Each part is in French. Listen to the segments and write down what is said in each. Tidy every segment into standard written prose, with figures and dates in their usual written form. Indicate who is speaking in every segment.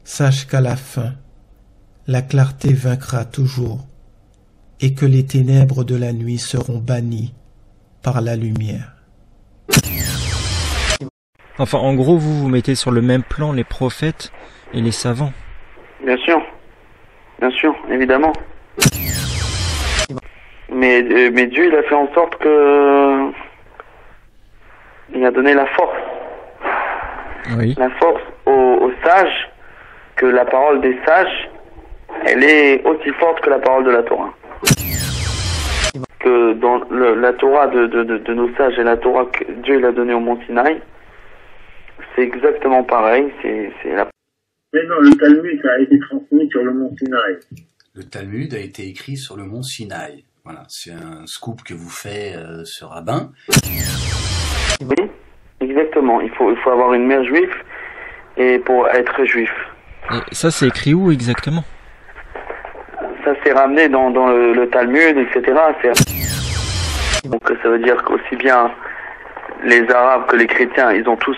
Speaker 1: Sache qu'à la fin, la clarté vaincra toujours, et que les ténèbres de la nuit seront bannies par la lumière.
Speaker 2: Enfin, en gros, vous mettez sur le même plan les prophètes et les savants.
Speaker 3: Bien sûr, évidemment. Mais Dieu, il a fait en sorte que il a donné la force.
Speaker 2: Oui.
Speaker 3: La force aux sages, que la parole des sages, elle est aussi forte que la parole de la Torah. Que dans la Torah de nos sages et la Torah que Dieu il a donnée au mont Sinaï, c'est exactement pareil. C'est la...
Speaker 4: Mais non, le Talmud a été transmis sur le mont Sinaï.
Speaker 5: Le Talmud a été écrit sur le mont Sinaï. Voilà, c'est un scoop que vous fait ce rabbin.
Speaker 3: Oui, exactement. Il faut avoir une mère juive et pour être juif.
Speaker 2: Et ça, c'est écrit où exactement?
Speaker 3: Ça s'est ramené dans le Talmud, etc. Donc ça veut dire qu'aussi bien les Arabes que les chrétiens, ils ont tous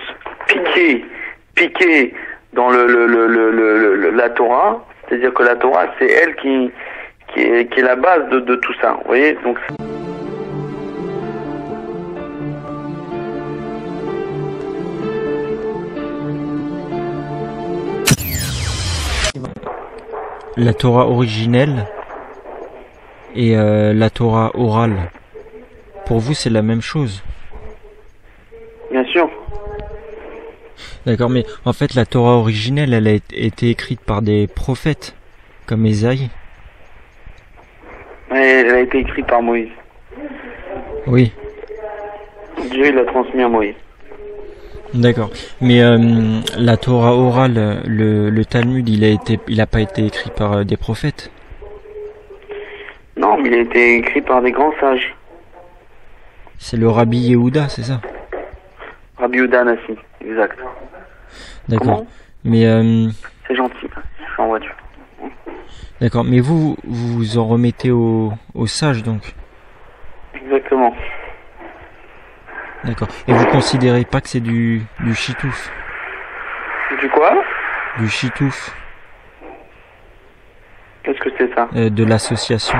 Speaker 3: piqué dans la Torah. C'est-à-dire que la Torah, c'est elle qui est la base de tout ça. Vous voyez, donc.
Speaker 2: La Torah originelle et la Torah orale, pour vous, c'est la même chose?
Speaker 3: Bien sûr.
Speaker 2: D'accord, mais en fait, la Torah originelle, elle a été écrite par des prophètes, comme Ésaïe.
Speaker 3: Elle a été écrite par Moïse.
Speaker 2: Oui.
Speaker 3: Dieu l'a transmis à Moïse.
Speaker 2: D'accord. Mais la Torah orale, le Talmud, il a pas été écrit par des prophètes?
Speaker 3: Non, mais il a été écrit par des grands sages.
Speaker 2: C'est le Rabbi Yehuda, c'est ça?
Speaker 3: Rabbi Yehuda Anassi, exact.
Speaker 2: D'accord.
Speaker 3: Comment?
Speaker 2: Mais
Speaker 3: c'est gentil, je suis en voiture.
Speaker 2: D'accord, mais vous en remettez aux sages, donc?
Speaker 3: Exactement.
Speaker 2: D'accord. Et vous considérez pas que c'est du chitouf?
Speaker 3: Du quoi?
Speaker 2: Du chitouf.
Speaker 3: Qu'est-ce que c'est ça?
Speaker 2: De l'association.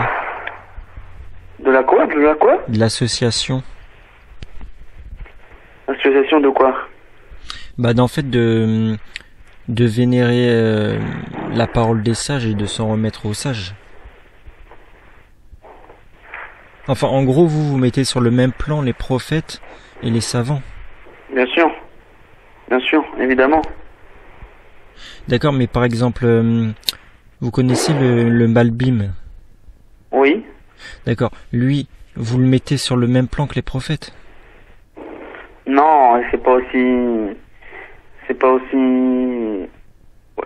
Speaker 3: De la quoi? De la quoi?
Speaker 2: De l'association.
Speaker 3: Association de quoi?
Speaker 2: Bah, en fait, de vénérer la parole des sages et de s'en remettre aux sages. Enfin, en gros, vous mettez sur le même plan les prophètes et les savants.
Speaker 3: Bien sûr, évidemment.
Speaker 2: D'accord, mais par exemple, vous connaissez le Malbim?
Speaker 3: Oui.
Speaker 2: D'accord, lui, vous le mettez sur le même plan que les prophètes?
Speaker 3: Non, c'est pas aussi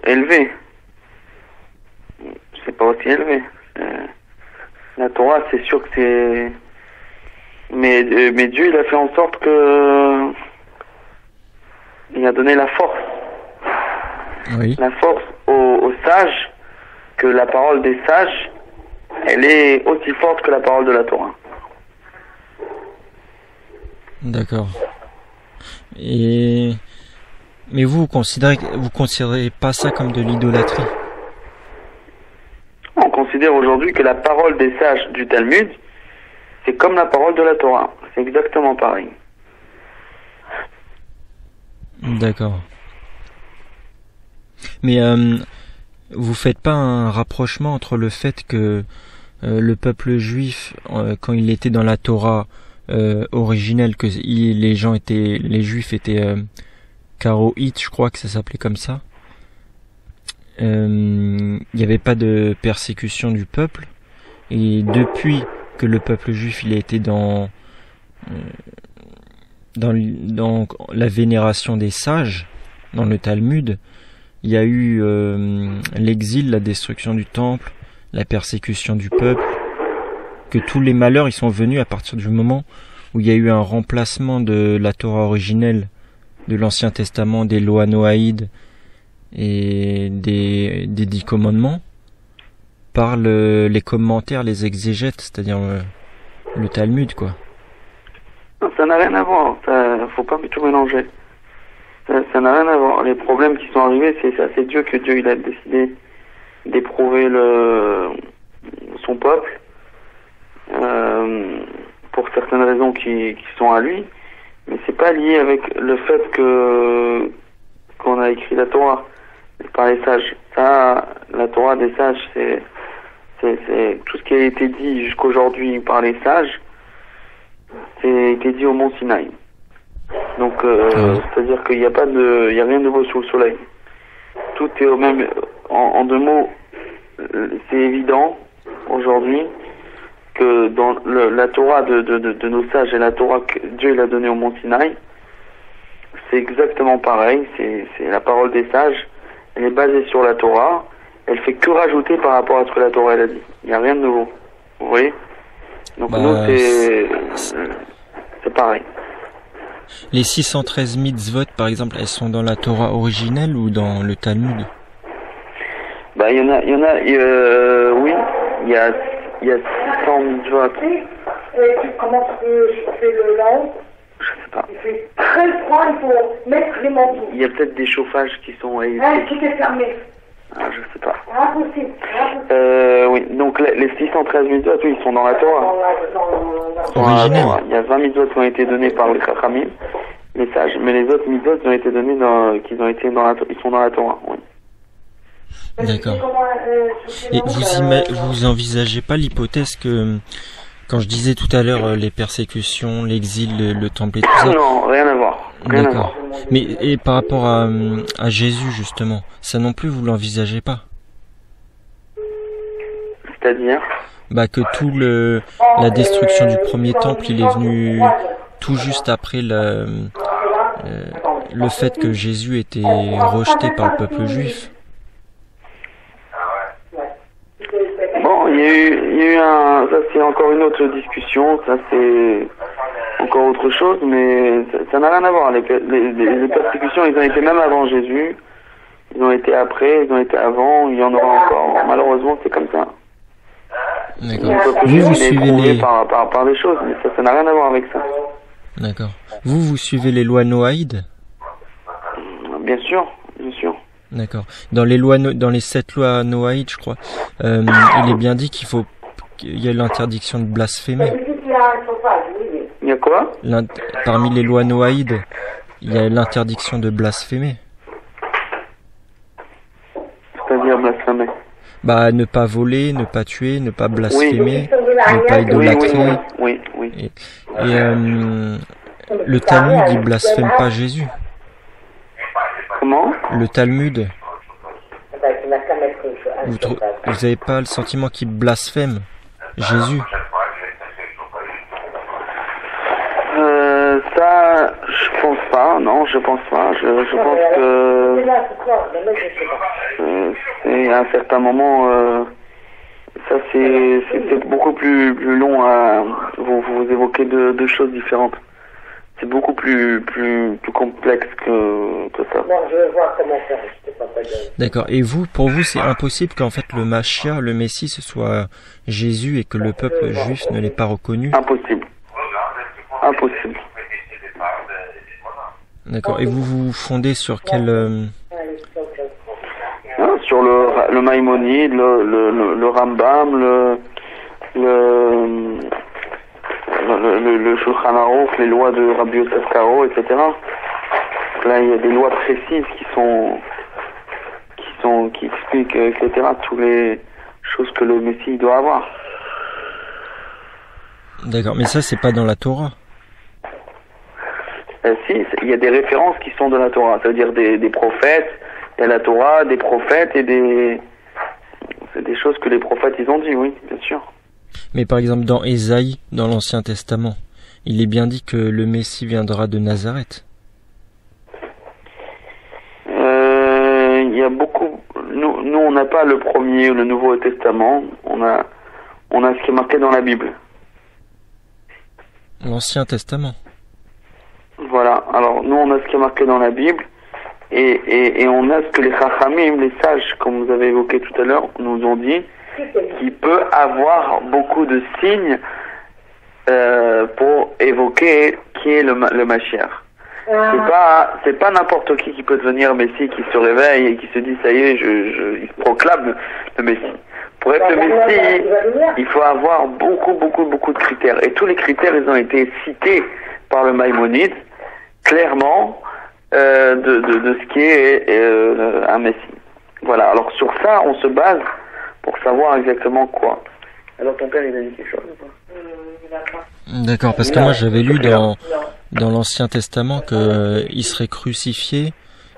Speaker 3: élevé. C'est pas aussi élevé. La Torah, c'est sûr que c'est... Mais Dieu, il a fait en sorte que... Il a donné la force.
Speaker 2: Oui.
Speaker 3: La force aux sages, que la parole des sages, elle est aussi forte que la parole de la Torah.
Speaker 2: D'accord. Mais vous considérez pas ça comme de l'idolâtrie?
Speaker 3: On considère aujourd'hui que la parole des sages du Talmud, c'est comme la parole de la Torah. C'est exactement pareil.
Speaker 2: D'accord. Mais vous faites pas un rapprochement entre le fait que le peuple juif, quand il était dans la Torah originelle, que les juifs étaient Karaïtes, je crois que ça s'appelait comme ça. Il n'y avait pas de persécution du peuple, et depuis que le peuple juif il a été dans la vénération des sages, dans le Talmud, il y a eu l'exil, la destruction du temple, la persécution du peuple, que tous les malheurs ils sont venus à partir du moment où il y a eu un remplacement de la Torah originelle, de l'Ancien Testament, des lois noaïdes et des 10 commandements, par les commentaires, les exégètes, c'est-à-dire le Talmud, quoi.
Speaker 3: Non, ça n'a rien à voir, faut pas tout mélanger. Ça n'a rien à voir. Les problèmes qui sont arrivés, c'est Dieu que Dieu il a décidé d'éprouver son peuple pour certaines raisons qui sont à lui, mais c'est pas lié avec le fait qu'on a écrit la Torah par les sages. Ça, la Torah des sages, c'est tout ce qui a été dit jusqu'aujourd'hui par les sages, c'est été dit au mont Sinaï. Donc, c'est-à-dire qu'il n'y a rien de nouveau sous le soleil. Tout est au même. En deux mots, c'est évident aujourd'hui que dans la Torah de nos sages et la Torah que Dieu l'a donnée au mont Sinaï, c'est exactement pareil. C'est la parole des sages. Elle est basée sur la Torah. Elle fait que rajouter par rapport à ce que la Torah elle a dit. Il n'y a rien de nouveau. Vous voyez? Donc nous, c'est pareil.
Speaker 2: Les 613 mitzvot, par exemple, elles sont dans la Torah originelle ou dans le Talmud?
Speaker 3: Il y en a, oui, il y a 600 mitzvot.
Speaker 6: Comment tu fais le linge?
Speaker 3: Je sais pas.
Speaker 6: Il fait très froid, il faut mettre les manteaux.
Speaker 3: Il y a peut-être des chauffages qui sont...
Speaker 6: Tout est fermé.
Speaker 3: Je sais pas.
Speaker 6: Impossible.
Speaker 3: Oui, donc les 613 mitzvot, oui, ils sont dans la Torah.
Speaker 2: Originelle.
Speaker 3: Il y a 20 mitzvot qui ont été donnés par les Chachamim, les sages, mais les autres mitzvot qui ont été donnés ils sont dans la Torah, oui.
Speaker 2: D'accord. Et vous envisagez pas l'hypothèse que, quand je disais tout à l'heure les persécutions, l'exil, le temple et tout ça...
Speaker 3: Non, rien à voir. Rien à voir.
Speaker 2: Mais et par rapport à Jésus, justement, ça non plus, vous l'envisagez pas?
Speaker 3: C'est-à-dire?
Speaker 2: Que la destruction du premier temple, il est venu tout juste après le fait que Jésus était rejeté par le peuple juif.
Speaker 3: Bon, il y a eu ça c'est encore une autre discussion, ça c'est encore autre chose, mais ça n'a rien à voir. Les persécutions, ils ont été même avant Jésus, ils ont été après, ils ont été avant, il y en aura encore. Malheureusement, c'est comme ça.
Speaker 2: D'accord. Vous suivez
Speaker 3: par des choses, mais ça n'a rien à voir avec ça.
Speaker 2: D'accord. Vous suivez les lois noaïdes?
Speaker 3: Bien sûr, bien sûr.
Speaker 2: D'accord. Dans les 7 lois noaïdes, je crois, il est bien dit qu'il y a l'interdiction de blasphémer.
Speaker 3: Il y a quoi?
Speaker 2: Parmi les lois noaïdes, il y a l'interdiction de blasphémer.
Speaker 3: C'est-à-dire blasphémer?
Speaker 2: Ne pas voler, ne pas tuer, ne pas blasphémer, ne pas idolâtrer.
Speaker 3: Oui.
Speaker 2: Et le Talmud, il blasphème pas Jésus.
Speaker 3: Comment?
Speaker 2: Le Talmud. Vous n'avez pas le sentiment qu'il blasphème Jésus?
Speaker 3: Ça, je pense pas. Non, je pense pas. Je pense que c'est à un certain moment. Ça, c'est beaucoup plus long à. Vous évoquez deux choses différentes. C'est beaucoup plus complexe que ça.
Speaker 6: Bon, je vais voir comment faire.
Speaker 2: D'accord. Et pour vous, c'est impossible qu'en fait le Mashiach, le Messie, ce soit Jésus et que le peuple juif ne l'ait pas reconnu?
Speaker 3: Impossible.
Speaker 2: D'accord. Et vous vous fondez sur quel...
Speaker 3: Sur le Maïmonide, le Rambam, le Shulchan Aruch, les lois de Rabbi Yosef Karo, etc. Là, il y a des lois précises qui expliquent, etc. Toutes les choses que le Messie doit avoir.
Speaker 2: D'accord, mais ça, c'est pas dans la Torah.
Speaker 3: Si, il y a des références qui sont dans la Torah, c'est-à-dire des prophètes, il y a la Torah, des prophètes et c'est des choses que les prophètes ils ont dit, oui, bien sûr.
Speaker 2: Mais par exemple dans Ésaïe, dans l'Ancien Testament, il est bien dit que le Messie viendra de Nazareth.
Speaker 3: Il y a beaucoup. Nous on n'a pas le premier ou le Nouveau Testament, on a ce qui est marqué dans la Bible.
Speaker 2: L'Ancien Testament.
Speaker 3: Voilà, alors nous on a ce qui est marqué dans la Bible et on a ce que les Chachamim, les sages, comme vous avez évoqué tout à l'heure, nous ont dit qu'il peut avoir beaucoup de signes pour évoquer qui est le Mashiach. C'est pas n'importe qui peut devenir Messie, qui se réveille et qui se dit ça y est, il proclame le Messie. Pour être le Messie, il faut avoir beaucoup de critères. Et tous les critères, ils ont été cités par le Maïmonide, clairement, de ce qui est un Messie. Voilà, alors sur ça, on se base pour savoir exactement quoi. Alors ton père, il a dit quelque chose ou pas?
Speaker 2: D'accord, parce que moi j'avais lu dans l'Ancien Testament qu'il serait crucifié,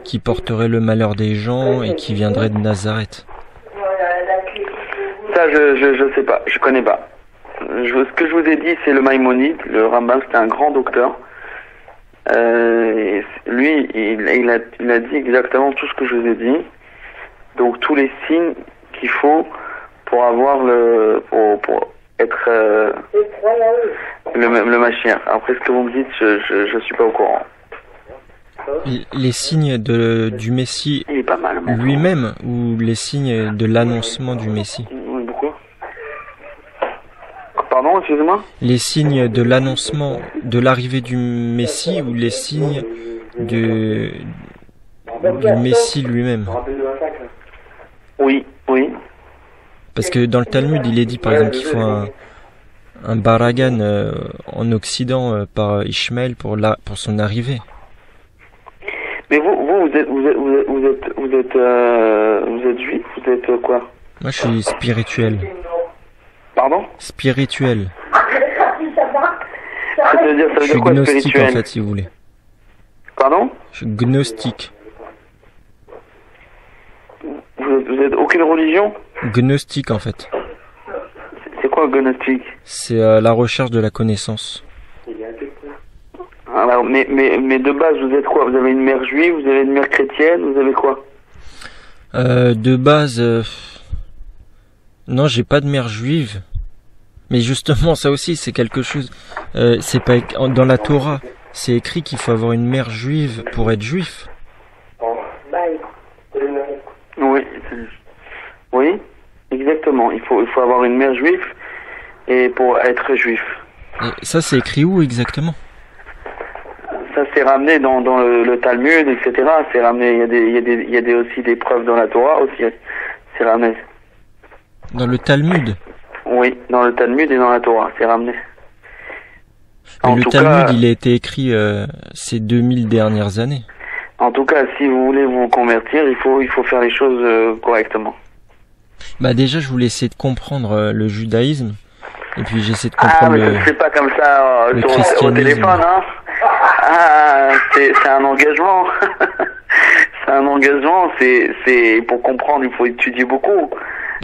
Speaker 2: qui porterait le malheur des gens et qui viendrait de Nazareth.
Speaker 3: Ça, je sais pas, je connais pas. Ce que je vous ai dit, c'est le Maïmonide, le Rambam, c'était un grand docteur. Lui, il a dit exactement tout ce que je vous ai dit. Donc tous les signes qu'il faut pour avoir pour être le Mashiach. Après ce que vous me dites, je suis pas au courant.
Speaker 2: Les signes du Messie lui-même ou les signes de l'annoncement du Messie?
Speaker 3: Pourquoi? Pardon, excusez-moi? Les
Speaker 2: signes de l'annoncement de l'arrivée du Messie ou les signes du Messie lui-même?
Speaker 3: Oui.
Speaker 2: Parce que dans le Talmud, il est dit par exemple qu'il faut un baragan en Occident par Ishmaël pour son arrivée.
Speaker 3: Mais vous êtes juif, vous êtes quoi?
Speaker 2: Moi, je suis spirituel.
Speaker 3: Pardon?
Speaker 2: Spirituel.
Speaker 3: Ça veut dire
Speaker 2: je suis
Speaker 3: quoi,
Speaker 2: gnostique
Speaker 3: spirituel?
Speaker 2: En fait, si vous voulez.
Speaker 3: Pardon?
Speaker 2: Je suis gnostique.
Speaker 3: Vous êtes aucune religion?
Speaker 2: Gnostique en fait.
Speaker 3: C'est quoi gnostique?
Speaker 2: C'est la recherche de la connaissance.
Speaker 3: Alors, mais de base, vous êtes quoi? Vous avez une mère juive, vous avez une mère chrétienne, vous avez quoi?
Speaker 2: De base, non, j'ai pas de mère juive. Mais justement, ça aussi, c'est quelque chose. C'est pas dans la Torah, c'est écrit qu'il faut avoir une mère juive pour être juif.
Speaker 3: Oui, exactement. Il faut avoir une mère juive et pour être juif.
Speaker 2: Et ça, c'est écrit où exactement?
Speaker 3: Ça c'est ramené dans le Talmud, etc. C'est ramené. Il y a aussi des preuves dans la Torah aussi. C'est ramené.
Speaker 2: Dans le Talmud?
Speaker 3: Oui, dans le Talmud et dans la Torah, c'est ramené.
Speaker 2: Mais le Talmud, il a été écrit ces 2000 dernières années.
Speaker 3: En tout cas, si vous voulez vous convertir, il faut faire les choses correctement.
Speaker 2: Bah déjà, je voulais essayer de comprendre le judaïsme, et puis j'essaie de comprendre
Speaker 3: c'est pas comme ça au téléphone, hein. C'est un engagement. C'est un engagement. C'est pour comprendre, il faut étudier beaucoup.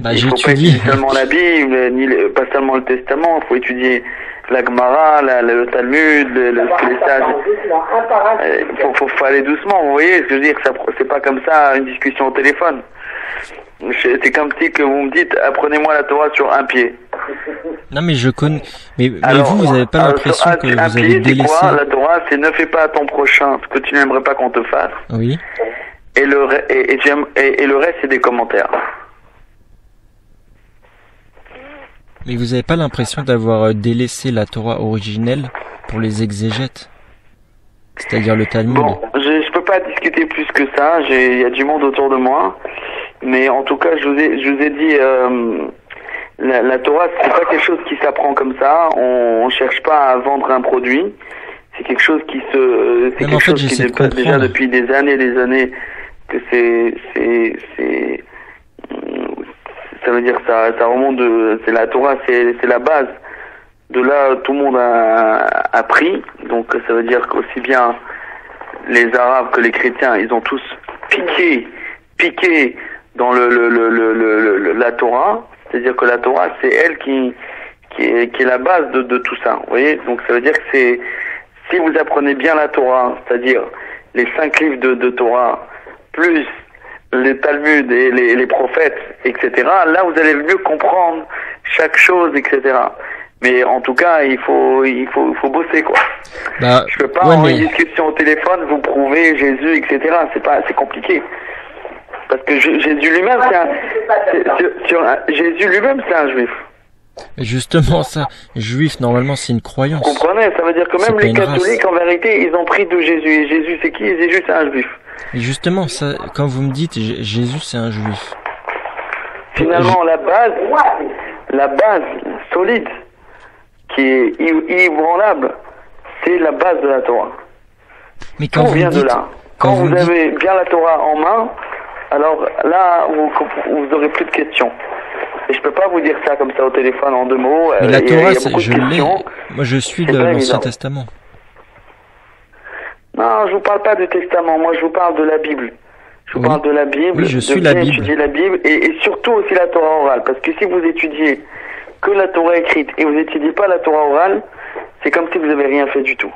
Speaker 2: Bah,
Speaker 3: il faut pas étudier seulement la Bible, pas seulement le Testament. Il faut étudier la Gemara, le Talmud, les sages. Faut aller doucement. Vous voyez ce que je veux dire? C'est pas comme ça une discussion au téléphone. C'est comme si que vous me dites apprenez-moi la Torah sur un pied.
Speaker 2: Non mais je connais. Mais vous avez pas l'impression que vous avez délaissé.
Speaker 3: Quoi, la Torah, c'est ne fais pas à ton prochain ce que tu n'aimerais pas qu'on te fasse.
Speaker 2: Oui.
Speaker 3: Et le reste, c'est des commentaires.
Speaker 2: Mais vous avez pas l'impression d'avoir délaissé la Torah originelle pour les exégètes, c'est-à-dire le Talmud?
Speaker 3: Bon, je peux pas discuter plus que ça. Il y a du monde autour de moi. Mais en tout cas, je vous ai dit, la Torah, c'est pas quelque chose qui s'apprend comme ça. On cherche pas à vendre un produit. C'est quelque chose qui dépasse déjà depuis des années que ça veut dire ça remonte c'est la Torah, c'est la base. De là, tout le monde a appris. Donc, ça veut dire qu'aussi bien les Arabes que les chrétiens, ils ont tous piqué dans la Torah, c'est-à-dire que la Torah, c'est elle qui est la base de tout ça. Vous voyez, donc ça veut dire que si vous apprenez bien la Torah, c'est-à-dire les 5 livres de Torah, plus les Talmuds et les prophètes, etc., là vous allez mieux comprendre chaque chose, etc. Mais en tout cas, il faut bosser, quoi.
Speaker 2: Bah,
Speaker 3: je peux pas en une discussion au téléphone vous prouver Jésus, etc. C'est compliqué. Parce que Jésus lui-même, c'est un juif.
Speaker 2: Et justement, ça, juif, normalement, c'est une croyance.
Speaker 3: Vous comprenez? Ça veut dire que
Speaker 2: C'est
Speaker 3: même
Speaker 2: pas
Speaker 3: les
Speaker 2: une
Speaker 3: catholiques,
Speaker 2: race.
Speaker 3: en vérité, ils ont pris de Jésus. Et Jésus, c'est qui? Jésus, c'est un juif.
Speaker 2: Et justement, ça, quand vous me dites Jésus, c'est un juif.
Speaker 3: Finalement, la base solide, qui est inébranlable, c'est la base de la Torah.
Speaker 2: Mais quand
Speaker 3: Tout
Speaker 2: vous
Speaker 3: vient
Speaker 2: me dites,
Speaker 3: de là.
Speaker 2: quand
Speaker 3: Quand
Speaker 2: vous
Speaker 3: vous
Speaker 2: me dites,
Speaker 3: avez bien la Torah en main, alors là, vous aurez plus de questions. Et je peux pas vous dire ça comme ça au téléphone en 2 mots.
Speaker 2: mais la
Speaker 3: il y a
Speaker 2: Torah,
Speaker 3: beaucoup
Speaker 2: je
Speaker 3: de
Speaker 2: l'ai.
Speaker 3: questions.
Speaker 2: Moi, je suis
Speaker 3: C'est pas
Speaker 2: l'Ancien
Speaker 3: évident.
Speaker 2: Testament.
Speaker 3: Non, je vous parle pas du testament. Moi, je vous parle de la Bible. Je vous
Speaker 2: Oui.
Speaker 3: parle de la Bible.
Speaker 2: Oui, je suis
Speaker 3: de
Speaker 2: la
Speaker 3: bien
Speaker 2: Bible.
Speaker 3: étudier la Bible et surtout aussi la Torah orale. Parce que si vous étudiez que la Torah écrite et vous étudiez pas la Torah orale, c'est comme si vous avez rien fait du tout.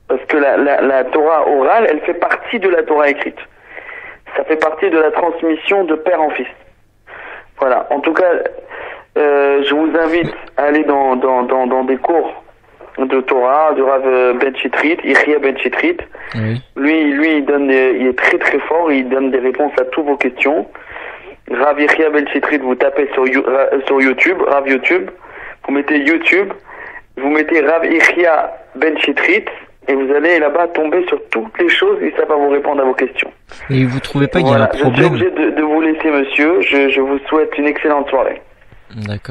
Speaker 3: Parce que la Torah orale, elle fait partie de la Torah écrite. Ça fait partie de la transmission de père en fils. Voilà. En tout cas, je vous invite à aller dans des cours de Torah, de Rav Ben Chitrit, Yechia Ben Chitrit.
Speaker 2: Oui.
Speaker 3: Lui, il est très très fort, il donne des réponses à toutes vos questions. Rav Yechia Ben Chitrit, vous tapez sur YouTube, Rav YouTube, vous mettez YouTube, vous mettez Rav Yechia Ben Chitrit, et vous allez là-bas tomber sur toutes les choses et ça va vous répondre à vos questions.
Speaker 2: Et vous trouvez pas qu'il y a
Speaker 3: Voilà,
Speaker 2: un
Speaker 3: je suis
Speaker 2: problème?
Speaker 3: obligé de vous laisser, monsieur. Je vous souhaite une excellente soirée.
Speaker 2: D'accord.